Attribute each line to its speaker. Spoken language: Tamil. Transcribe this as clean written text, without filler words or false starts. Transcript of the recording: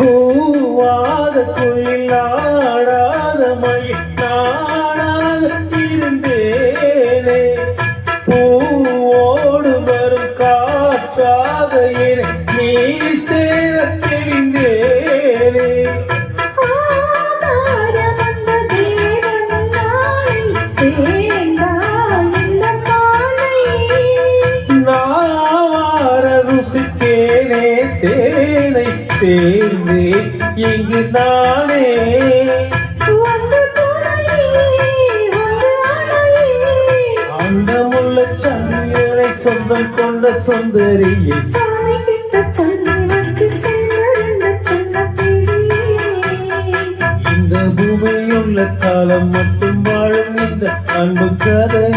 Speaker 1: கூவாத குயில் ஆடாத மயில் நாடாத இருந்தேனே பூவோடு வரும் காற்றாக என நீ சேர தெரிந்தேனே ருசித்தேனே தேனை தேர்ந்தே இங்கு நானே அண்டமுள்ள சந்திரனை சொந்தம் கொண்ட சுந்தரியை இந்த பூமியுள்ள காலம் மட்டும் வாழும் இந்த அன்பு கதை